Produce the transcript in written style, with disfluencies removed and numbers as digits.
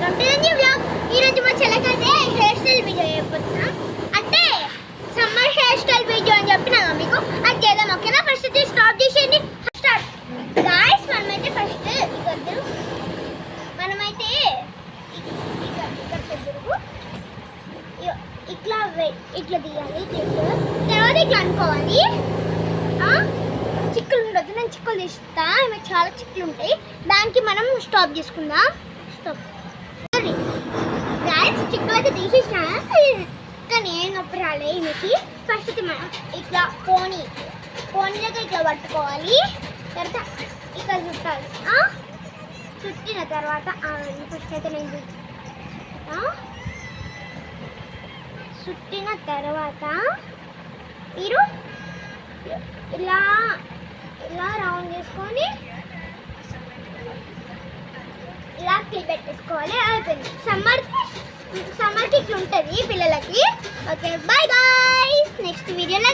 Welcome to the new vlog. ఈరోజు మా చెల్లకైతే hair style video చేయబోతున్నాం. అంటే సమ్మర్ హెయిర్ స్టైల్ వీడియో అని చెప్పినా మీకు అది చేద్దాం. ఓకేనా? ఫస్ట్ అయితే స్టార్ట్ చేసేయండి. Start guys. మనమైతే ఫస్ట్ మనమైతే ఇట్లా ఇట్లా తీయాలి. తర్వాత ఇట్లా అనుకోవాలి. చిక్కులు ఉండొద్దు, నేను చిక్కులు తీస్తా. ఇవి చాలా చిక్కులు ఉంటాయి. దానికి మనం స్టాప్ చేసుకుందాం. స్టాప్. గాయ్స్ చిక్కులు అయితే తీసేసిన, కానీ ఏం నొప్పి రాలే ఈమెకి. ఫస్ట్ అయితే మనం ఇట్లా పోనీలకి ఇట్లా పట్టుకోవాలి. తర్వాత ఇట్లా చుట్టాలి. చుట్టిన తర్వాత ఫస్ట్ అయితే నేను చుట్టిన తర్వాత మీరు ఇలా ఇలా రౌండ్ చేసుకొని ఇలా క్లిప్ పెట్టేసుకోవాలి. అయిపోయింది. సమ్మర్కి ఇట్లా ఉంటుంది పిల్లలకి. Okay, bye guys. నెక్స్ట్ వీడియోలో